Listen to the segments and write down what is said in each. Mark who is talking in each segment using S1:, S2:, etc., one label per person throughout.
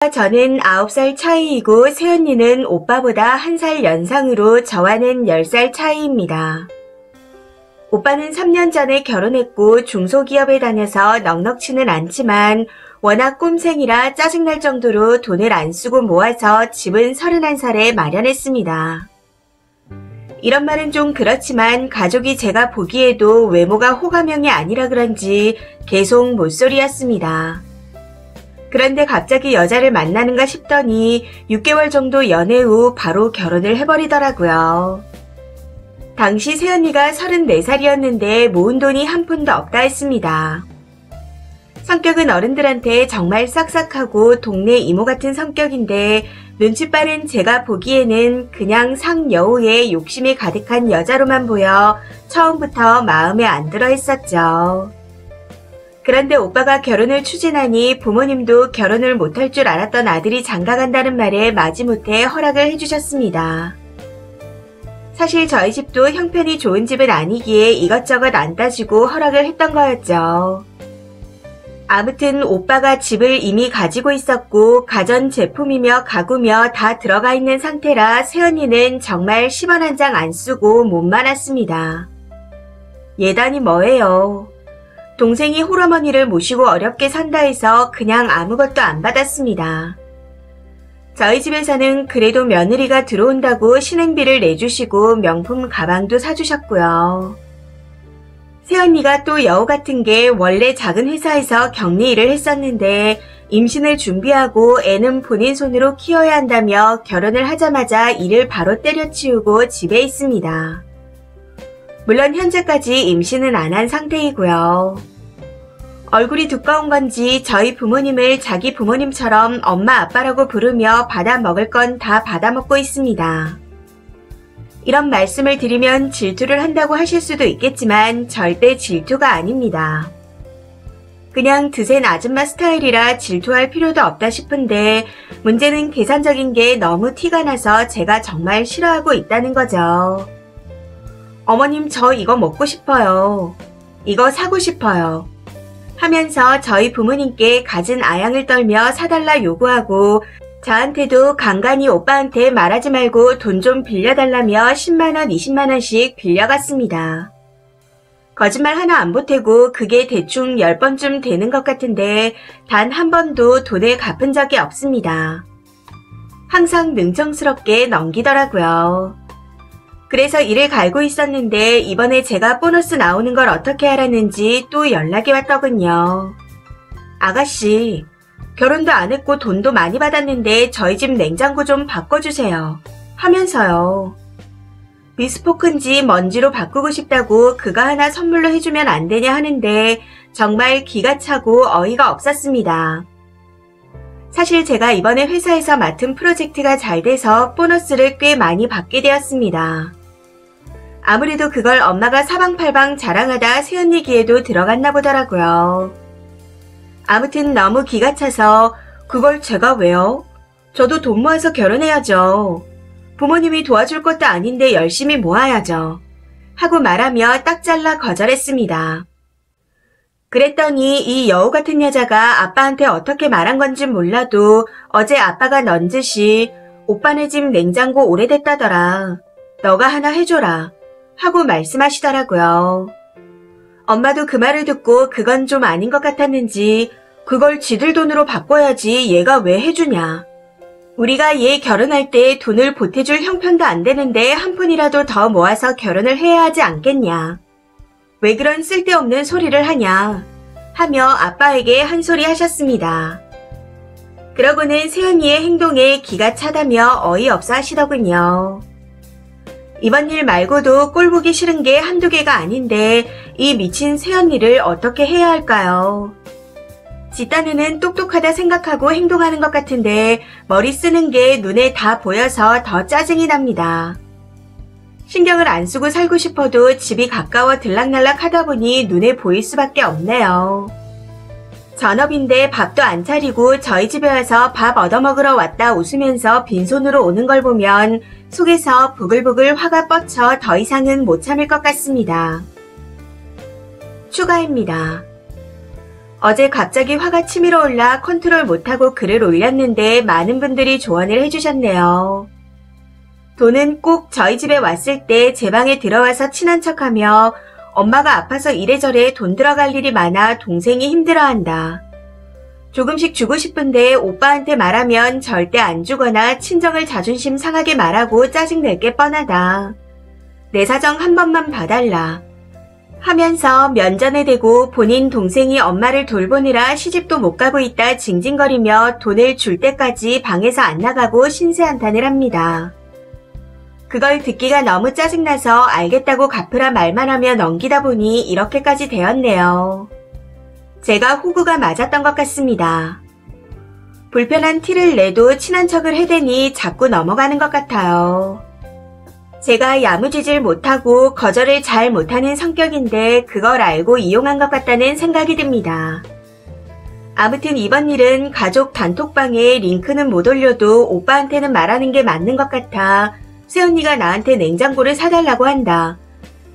S1: 저는 9살 차이이고 새언니는 오빠보다 1살 연상으로 저와는 10살 차이입니다. 오빠는 3년 전에 결혼했고 중소기업에 다녀서 넉넉치는 않지만 워낙 꼼생이라 짜증날 정도로 돈을 안 쓰고 모아서 집은 31살에 마련했습니다. 이런 말은 좀 그렇지만 가족이 제가 보기에도 외모가 호감형이 아니라 그런지 계속 못소리였습니다. 그런데 갑자기 여자를 만나는가 싶더니 6개월 정도 연애 후 바로 결혼을 해버리더라고요. 당시 새언니가 34살이었는데 모은 돈이 한 푼도 없다 했습니다. 성격은 어른들한테 정말 싹싹하고 동네 이모 같은 성격인데 눈치 빠른 제가 보기에는 그냥 상여우에 욕심이 가득한 여자로만 보여 처음부터 마음에 안 들어 했었죠. 그런데 오빠가 결혼을 추진하니 부모님도 결혼을 못할 줄 알았던 아들이 장가간다는 말에 마지못해 허락을 해주셨습니다. 사실 저희 집도 형편이 좋은 집은 아니기에 이것저것 안 따지고 허락을 했던 거였죠. 아무튼 오빠가 집을 이미 가지고 있었고 가전제품이며 가구며 다 들어가 있는 상태라 새언니는 정말 10원 한 장 안 쓰고 못 말았습니다. 예단이 뭐예요. 동생이 홀어머니를 모시고 어렵게 산다 해서 그냥 아무것도 안 받았습니다. 저희 집에서는 그래도 며느리가 들어온다고 신행비를 내주시고 명품 가방도 사주셨고요. 새언니가 또 여우 같은 게 원래 작은 회사에서 격리 일을 했었는데 임신을 준비하고 애는 본인 손으로 키워야 한다며 결혼을 하자마자 일을 바로 때려치우고 집에 있습니다. 물론 현재까지 임신은 안 한 상태이고요. 얼굴이 두꺼운 건지 저희 부모님을 자기 부모님처럼 엄마 아빠라고 부르며 받아 먹을 건 다 받아 먹고 있습니다. 이런 말씀을 드리면 질투를 한다고 하실 수도 있겠지만 절대 질투가 아닙니다. 그냥 드센 아줌마 스타일이라 질투할 필요도 없다 싶은데 문제는 계산적인 게 너무 티가 나서 제가 정말 싫어하고 있다는 거죠. 어머님 저 이거 먹고 싶어요. 이거 사고 싶어요. 하면서 저희 부모님께 갖은 아양을 떨며 사달라 요구하고 저한테도 간간히 오빠한테 말하지 말고 돈 좀 빌려달라며 10만원, 20만원씩 빌려갔습니다. 거짓말 하나 안 보태고 그게 대충 10번쯤 되는 것 같은데 단 한 번도 돈을 갚은 적이 없습니다. 항상 능청스럽게 넘기더라고요. 그래서 이를 갈고 있었는데 이번에 제가 보너스 나오는 걸 어떻게 알았는지 또 연락이 왔더군요. 아가씨, 결혼도 안 했고 돈도 많이 받았는데 저희 집 냉장고 좀 바꿔주세요. 하면서요. 비스포크인지 먼지로 바꾸고 싶다고 그거 하나 선물로 해주면 안 되냐 하는데 정말 기가 차고 어이가 없었습니다. 사실 제가 이번에 회사에서 맡은 프로젝트가 잘 돼서 보너스를 꽤 많이 받게 되었습니다. 아무래도 그걸 엄마가 사방팔방 자랑하다 새언니 귀에도 들어갔나 보더라고요. 아무튼 너무 기가 차서 그걸 제가 왜요? 저도 돈 모아서 결혼해야죠. 부모님이 도와줄 것도 아닌데 열심히 모아야죠. 하고 말하며 딱 잘라 거절했습니다. 그랬더니 이 여우 같은 여자가 아빠한테 어떻게 말한 건진 몰라도 어제 아빠가 넌지시 오빠네 집 냉장고 오래됐다더라. 너가 하나 해줘라. 하고 말씀하시더라고요. 엄마도 그 말을 듣고 그건 좀 아닌 것 같았는지 그걸 지들 돈으로 바꿔야지 얘가 왜 해주냐. 우리가 얘 결혼할 때 돈을 보태줄 형편도 안 되는데 한 푼이라도 더 모아서 결혼을 해야 하지 않겠냐. 왜 그런 쓸데없는 소리를 하냐 하며 아빠에게 한 소리 하셨습니다. 그러고는 새언니의 행동에 기가 차다며 어이없어 하시더군요. 이번 일 말고도 꼴보기 싫은 게 한두 개가 아닌데 이 미친 새언니를 어떻게 해야 할까요? 지 딴에는 똑똑하다 생각하고 행동하는 것 같은데 머리 쓰는 게 눈에 다 보여서 더 짜증이 납니다. 신경을 안 쓰고 살고 싶어도 집이 가까워 들락날락 하다 보니 눈에 보일 수밖에 없네요. 전업인데 밥도 안 차리고 저희 집에 와서 밥 얻어먹으러 왔다 웃으면서 빈손으로 오는 걸 보면 속에서 부글부글 화가 뻗쳐 더 이상은 못 참을 것 같습니다. 추가입니다. 어제 갑자기 화가 치밀어 올라 컨트롤 못하고 글을 올렸는데 많은 분들이 조언을 해주셨네요. 돈은 꼭 저희 집에 왔을 때 제 방에 들어와서 친한 척하며 엄마가 아파서 이래저래 돈 들어갈 일이 많아 동생이 힘들어한다. 조금씩 주고 싶은데 오빠한테 말하면 절대 안 주거나 친정을 자존심 상하게 말하고 짜증낼 게 뻔하다. 내 사정 한 번만 봐달라. 하면서 면전에 대고 본인 동생이 엄마를 돌보느라 시집도 못 가고 있다 징징거리며 돈을 줄 때까지 방에서 안 나가고 신세한탄을 합니다. 그걸 듣기가 너무 짜증나서 알겠다고 갚으라 말만 하며 넘기다 보니 이렇게까지 되었네요. 제가 호구가 맞았던 것 같습니다. 불편한 티를 내도 친한 척을 해대니 자꾸 넘어가는 것 같아요. 제가 야무지질 못하고 거절을 잘 못하는 성격인데 그걸 알고 이용한 것 같다는 생각이 듭니다. 아무튼 이번 일은 가족 단톡방에 링크는 못 올려도 오빠한테는 말하는 게 맞는 것 같아 새언니가 나한테 냉장고를 사달라고 한다.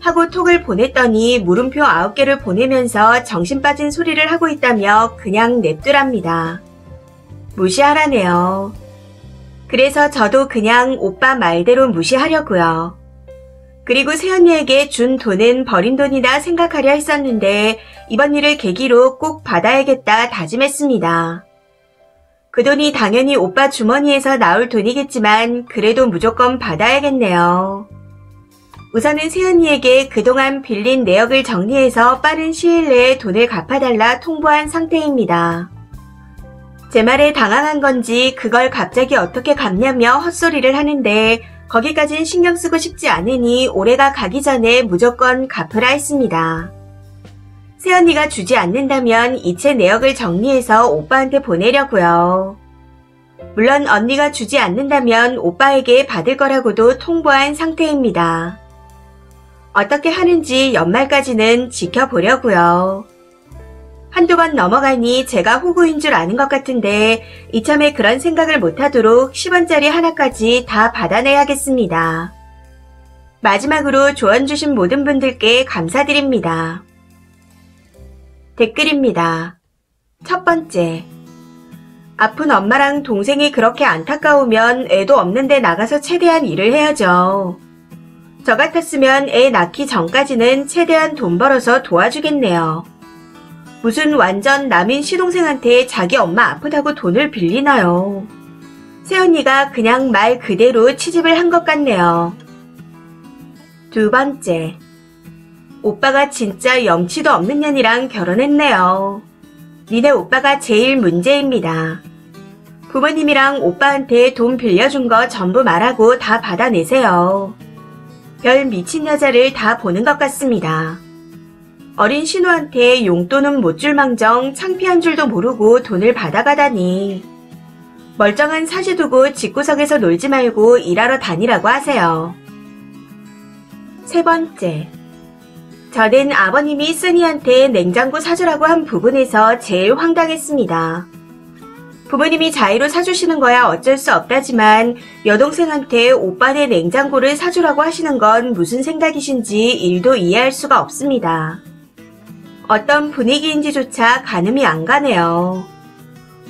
S1: 하고 톡을 보냈더니 물음표 9개를 보내면서 정신 빠진 소리를 하고 있다며 그냥 냅두랍니다. 무시하라네요. 그래서 저도 그냥 오빠 말대로 무시하려고요. 그리고 새언니에게 준 돈은 버린 돈이다 생각하려 했었는데 이번 일을 계기로 꼭 받아야겠다 다짐했습니다. 그 돈이 당연히 오빠 주머니에서 나올 돈이겠지만 그래도 무조건 받아야겠네요. 우선은 새언니에게 그동안 빌린 내역을 정리해서 빠른 시일 내에 돈을 갚아달라 통보한 상태입니다. 제 말에 당황한 건지 그걸 갑자기 어떻게 갚냐며 헛소리를 하는데 거기까진 신경 쓰고 싶지 않으니 올해가 가기 전에 무조건 갚으라 했습니다. 새언니가 주지 않는다면 이체 내역을 정리해서 오빠한테 보내려고요. 물론 언니가 주지 않는다면 오빠에게 받을 거라고도 통보한 상태입니다. 어떻게 하는지 연말까지는 지켜보려고요. 한두 번 넘어가니 제가 호구인 줄 아는 것 같은데 이참에 그런 생각을 못하도록 10원짜리 하나까지 다 받아내야겠습니다. 마지막으로 조언 주신 모든 분들께 감사드립니다. 댓글입니다. 첫 번째. 아픈 엄마랑 동생이 그렇게 안타까우면 애도 없는데 나가서 최대한 일을 해야죠. 저 같았으면 애 낳기 전까지는 최대한 돈 벌어서 도와주겠네요. 무슨 완전 남인 시동생한테 자기 엄마 아프다고 돈을 빌리나요? 새언니가 그냥 말 그대로 치집을 한 것 같네요. 두 번째. 오빠가 진짜 염치도 없는 년이랑 결혼했네요. 니네 오빠가 제일 문제입니다. 부모님이랑 오빠한테 돈 빌려준 거 전부 말하고 다 받아내세요. 별 미친 여자를 다 보는 것 같습니다. 어린 신우한테 용돈은 못 줄 망정 창피한 줄도 모르고 돈을 받아가다니. 멀쩡한 사지 두고 집구석에서 놀지 말고 일하러 다니라고 하세요. 세 번째. 저는 아버님이 쓰니한테 냉장고 사주라고 한 부분에서 제일 황당했습니다. 부모님이 자의로 사주시는 거야 어쩔 수 없다지만 여동생한테 오빠네 냉장고를 사주라고 하시는 건 무슨 생각이신지 1도 이해할 수가 없습니다. 어떤 분위기인지조차 가늠이 안 가네요.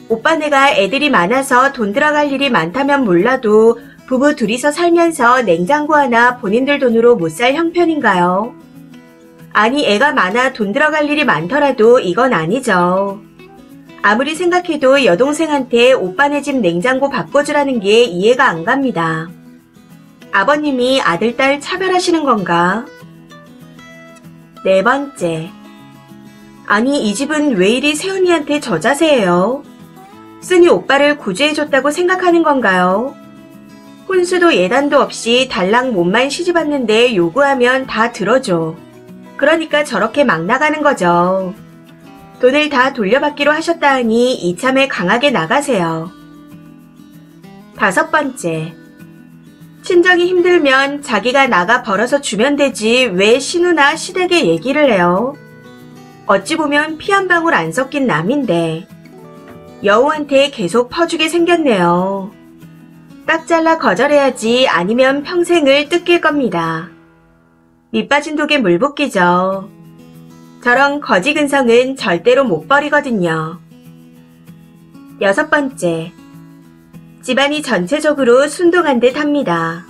S1: 오빠네가 애들이 많아서 돈 들어갈 일이 많다면 몰라도 부부 둘이서 살면서 냉장고 하나 본인들 돈으로 못 살 형편인가요? 아니 애가 많아 돈 들어갈 일이 많더라도 이건 아니죠. 아무리 생각해도 여동생한테 오빠네 집 냉장고 바꿔주라는 게 이해가 안 갑니다. 아버님이 아들, 딸 차별하시는 건가? 네 번째. 아니 이 집은 왜 이리 새언니한테 저자세예요? 쓰니 오빠를 구제해줬다고 생각하는 건가요? 혼수도 예단도 없이 달랑 몸만 시집왔는데 요구하면 다 들어줘. 그러니까 저렇게 막 나가는 거죠. 돈을 다 돌려받기로 하셨다 하니 이참에 강하게 나가세요. 다섯 번째. 친정이 힘들면 자기가 나가 벌어서 주면 되지 왜 신우나 시댁에 얘기를 해요? 어찌 보면 피 한 방울 안 섞인 남인데 여우한테 계속 퍼주게 생겼네요. 딱 잘라 거절해야지 아니면 평생을 뜯길 겁니다. 밑 빠진 독에 물 붓기죠. 저런 거지 근성은 절대로 못 버리거든요. 6번째, 집안이 전체적으로 순둥한 듯 합니다.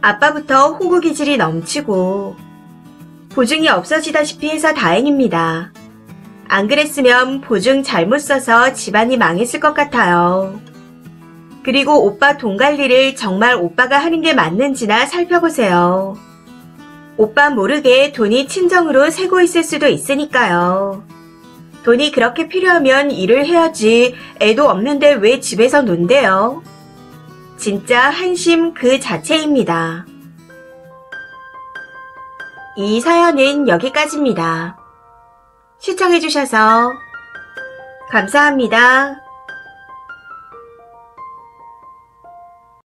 S1: 아빠부터 호구 기질이 넘치고 보증이 없어지다시피 해서 다행입니다. 안 그랬으면 보증 잘못 써서 집안이 망했을 것 같아요. 그리고 오빠 돈 관리를 정말 오빠가 하는 게 맞는지나 살펴보세요. 오빠 모르게 돈이 친정으로 새고 있을 수도 있으니까요. 돈이 그렇게 필요하면 일을 해야지 애도 없는데 왜 집에서 논대요? 진짜 한심 그 자체입니다. 이 사연은 여기까지입니다. 시청해주셔서 감사합니다.